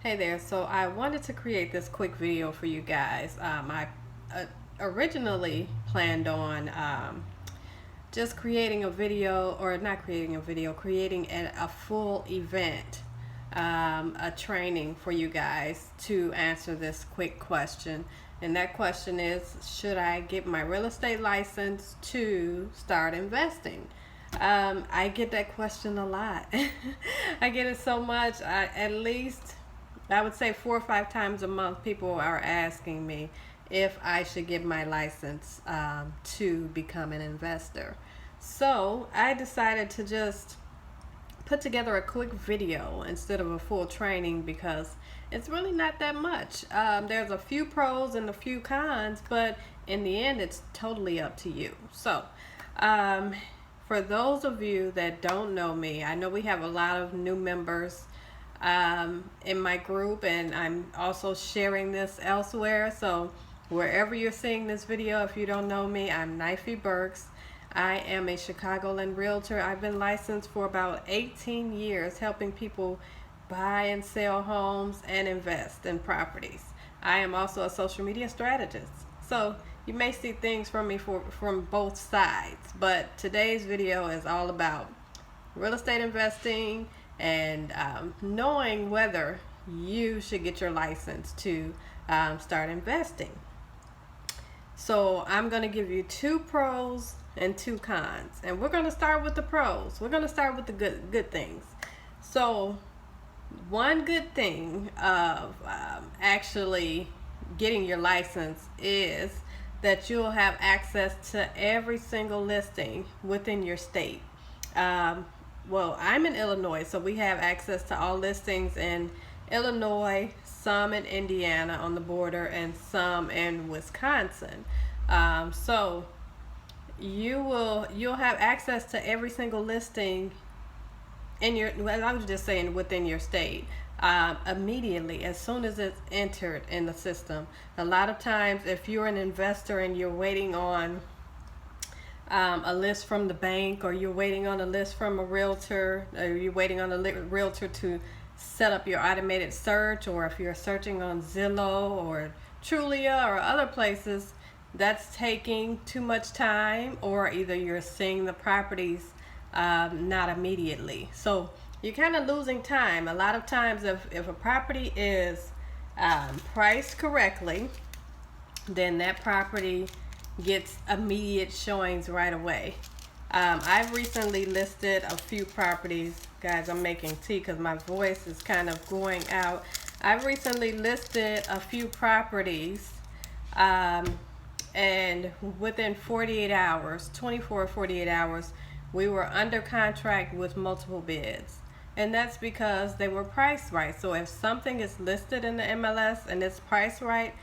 Hey there, so I wanted to create this quick video for you guys. I originally planned on just creating a video, or not creating a video, creating a full event, a training for you guys to answer this quick question. And that question is, should I get my real estate license to start investing? I get that question a lot. I get it so much. At least I would say 4 or 5 times a month, people are asking me if I should get my license to become an investor. So I decided to just put together a quick video instead of a full training because it's really not that much. There's a few pros and a few cons, but in the end, it's totally up to you. So, for those of you that don't know me, I know we have a lot of new members in my group, and I'm also sharing this elsewhere. So wherever you're seeing this video, if you don't know me, I'm Knifey Burks. I am a Chicagoland realtor. I've been licensed for about 18 years, helping people buy and sell homes and invest in properties. I am also a social media strategist. So you may see things from me from both sides, but today's video is all about real estate investing and knowing whether you should get your license to start investing. So I'm going to give you 2 pros and 2 cons, and we're going to start with the pros. We're going to start with the good things. So one good thing of actually getting your license is that you'll have access to every single listing within your state. Well, I'm in Illinois, so we have access to all listings in Illinois, some in Indiana on the border, and some in Wisconsin. So you'll have access to every single listing in your, well, I was just saying within your state, immediately as soon as it's entered in the system. A lot of times, if you're an investor and you're waiting on a list from the bank, or you're waiting on a list from a realtor, or you're waiting on a realtor to set up your automated search, or if you're searching on Zillow or Trulia or other places, that's taking too much time, or either you're seeing the properties not immediately. So you're kind of losing time. A lot of times if a property is priced correctly, then that property gets immediate showings right away. I've recently listed a few properties. Guys, I'm making tea because my voice is kind of going out. I've recently listed a few properties, and within 48 hours, 24 or 48 hours, we were under contract with multiple bids. And that's because they were priced right. So if something is listed in the MLS and it's priced right,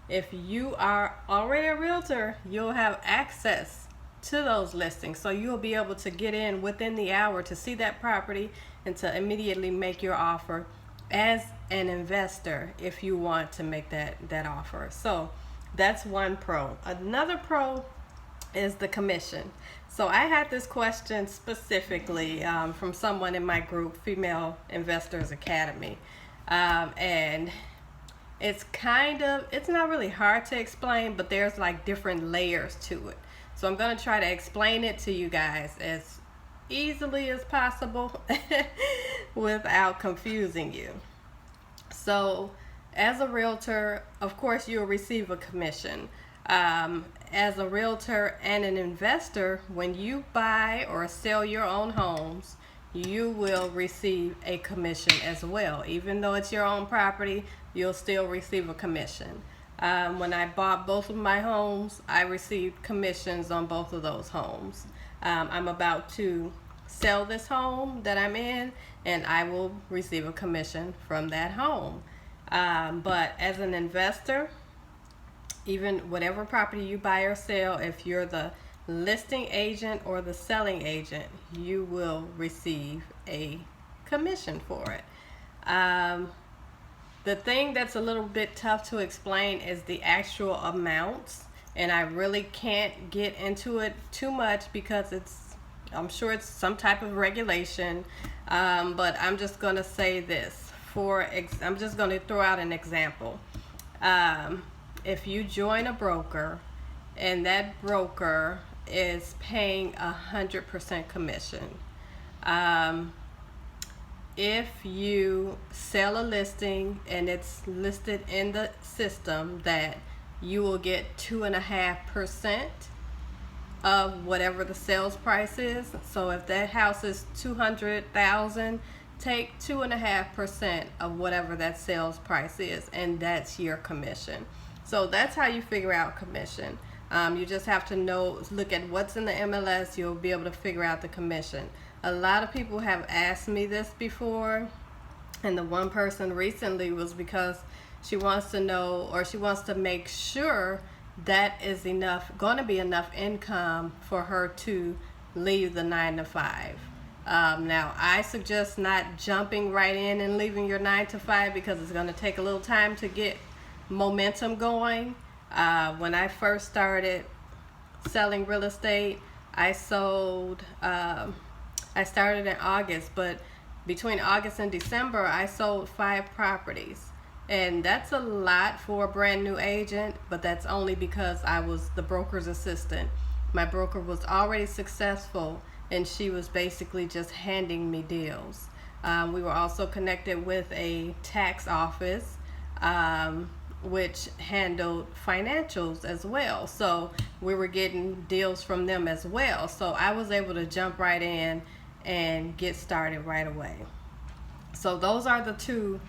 if you are already a realtor, you'll have access to those listings. So you'll be able to get in within the hour to see that property and to immediately make your offer as an investor if you want to make that offer. So that's one pro. Another pro is the commission. So I had this question specifically from someone in my group, Female Investors Academy, and it's not really hard to explain, but there's like different layers to it. So I'm going to try to explain it to you guys as easily as possible without confusing you. So as a realtor, of course, you'll receive a commission. As a realtor and an investor, when you buy or sell your own homes, you will receive a commission as well. Even though it's your own property, you'll still receive a commission. When I bought both of my homes, I received commissions on both of those homes. I'm about to sell this home that I'm in, and I will receive a commission from that home. But as an investor, even whatever property you buy or sell, if you're the listing agent or the selling agent, you will receive a commission for it. The thing that's a little bit tough to explain is the actual amounts, and I really can't get into it too much because I'm sure it's some type of regulation, but I'm just gonna say this. I'm just going to throw out an example. If you join a broker and that broker is paying 100% commission, if you sell a listing and it's listed in the system that you will get 2.5% of whatever the sales price is. So if that house is $200,000, take 2.5% of whatever that sales price is, and that's your commission. So that's how you figure out commission. You just have to look at what's in the MLS. You'll be able to figure out the commission. A lot of people have asked me this before, and the one person recently was because she wants to know, or she wants to make sure that is going to be enough income for her to leave the 9 to 5. Now, I suggest not jumping right in and leaving your 9 to 5 because it's going to take a little time to get momentum going. When I first started selling real estate, I started in August, but between August and December, I sold 5 properties. And that's a lot for a brand new agent, but that's only because I was the broker's assistant. My broker was already successful, and she was basically just handing me deals. We were also connected with a tax office, which handled financials as well. So we were getting deals from them as well. So I was able to jump right in and get started right away. So those are the two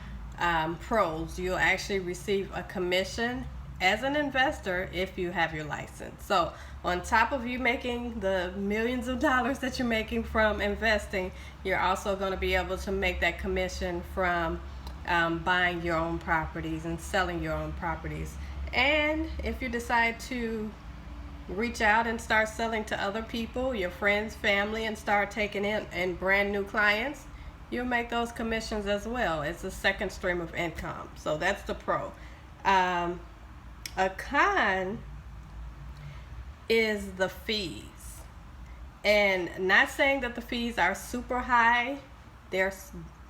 pros. You'll actually receive a commission as an investor if you have your license. So on top of you making the millions of dollars that you're making from investing, you're also going to be able to make that commission from buying your own properties and selling your own properties. And if you decide to reach out and start selling to other people, your friends, family, and start taking in brand new clients, you'll make those commissions as well. It's a second stream of income. So that's the pro. A con is the fees. And not saying that the fees are super high. They're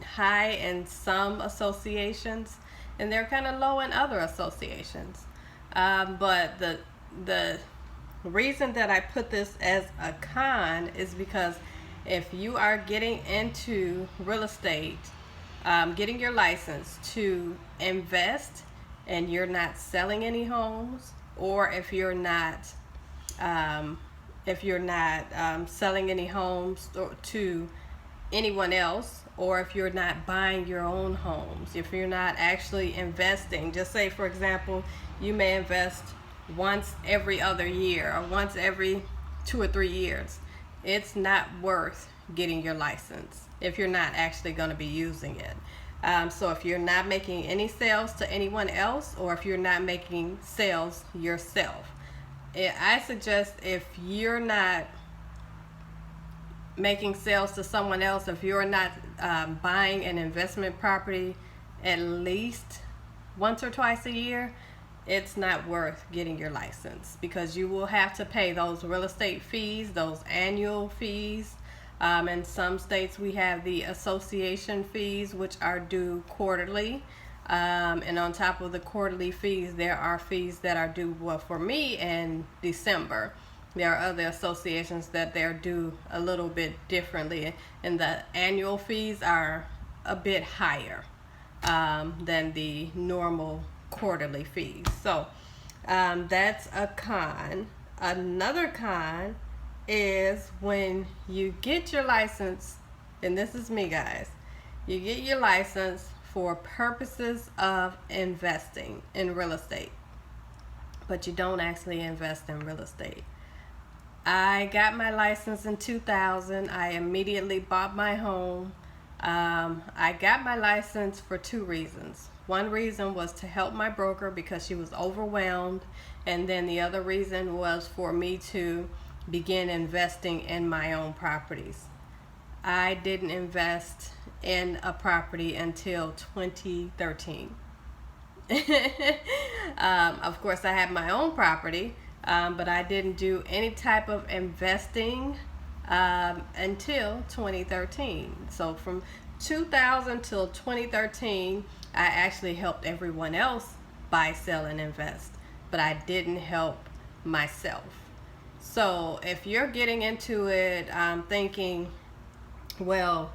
high in some associations, and they're kind of low in other associations. But the reason that I put this as a con is because if you are getting into real estate, getting your license to invest, and you're not selling any homes, or if you're not selling any homes to anyone else, or if you're not buying your own homes, if you're not actually investing, just say for example, you may invest once every other year or once every 2 or 3 years, it's not worth getting your license if you're not actually going to be using it. So if you're not making any sales to anyone else, or if you're not making sales yourself, I suggest if you're not making sales to someone else, if you're not buying an investment property at least once or twice a year, it's not worth getting your license, because you will have to pay those real estate fees, those annual fees. In some states we have the association fees, which are due quarterly. And on top of the quarterly fees, there are fees that are due, well, for me, in December. There are other associations that they're due a little bit differently, and the annual fees are a bit higher than the normal quarterly fees. So that's a con. Another con is when you get your license, and this is me, guys, you get your license for purposes of investing in real estate, but you don't actually invest in real estate. I got my license in 2000. I immediately bought my home. I got my license for 2 reasons. One reason was to help my broker because she was overwhelmed, and then the other reason was for me to begin investing in my own properties. I didn't invest in a property until 2013. Of course, I had my own property, but I didn't do any type of investing until 2013. So from 2000 till 2013, I actually helped everyone else buy, sell, and invest, but I didn't help myself. So if you're getting into it thinking, well,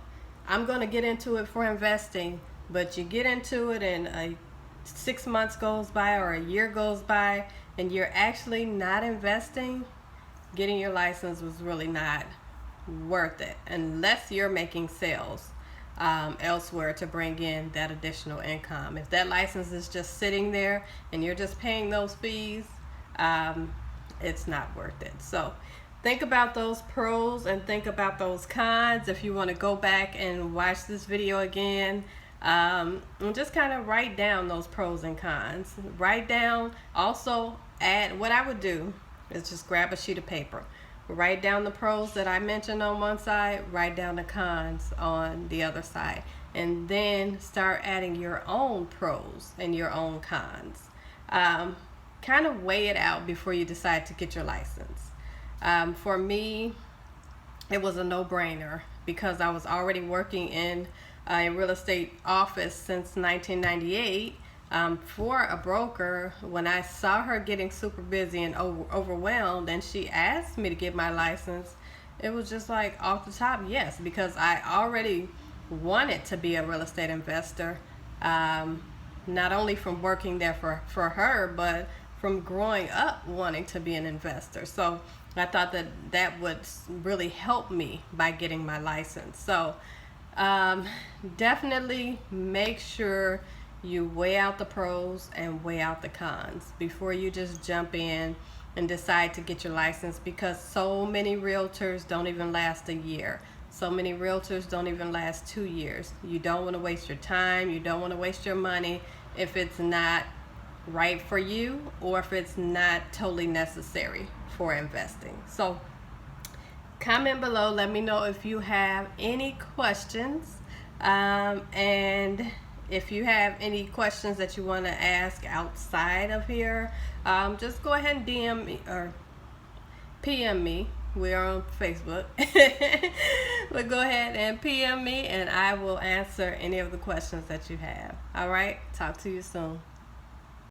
I'm going to get into it for investing, but you get into it and 6 months goes by or a year goes by and you're actually not investing, getting your license was really not worth it unless you're making sales elsewhere to bring in that additional income. If that license is just sitting there and you're just paying those fees, it's not worth it. So think about those pros and think about those cons. If you want to go back and watch this video again, and just kind of write down those pros and cons. Write down, also add, what I would do is just grab a sheet of paper, write down the pros that I mentioned on one side, write down the cons on the other side, and then start adding your own pros and your own cons. Kind of weigh it out before you decide to get your license. For me, it was a no-brainer because I was already working in a real estate office since 1998 for a broker. When I saw her getting super busy and overwhelmed and she asked me to get my license, it was just like off the top, yes, because I already wanted to be a real estate investor, not only from working there for her, but from growing up wanting to be an investor. So I thought that that would really help me by getting my license. So definitely make sure you weigh out the pros and weigh out the cons before you just jump in and decide to get your license, because so many realtors don't even last a year. So many realtors don't even last 2 years. You don't want to waste your time. You don't want to waste your money if it's not right for you or if it's not totally necessary for investing. So comment below, let me know if you have any questions, and if you have any questions that you want to ask outside of here, just go ahead and DM me or PM me. We're on Facebook. But go ahead and PM me and I will answer any of the questions that you have. All right, talk to you soon.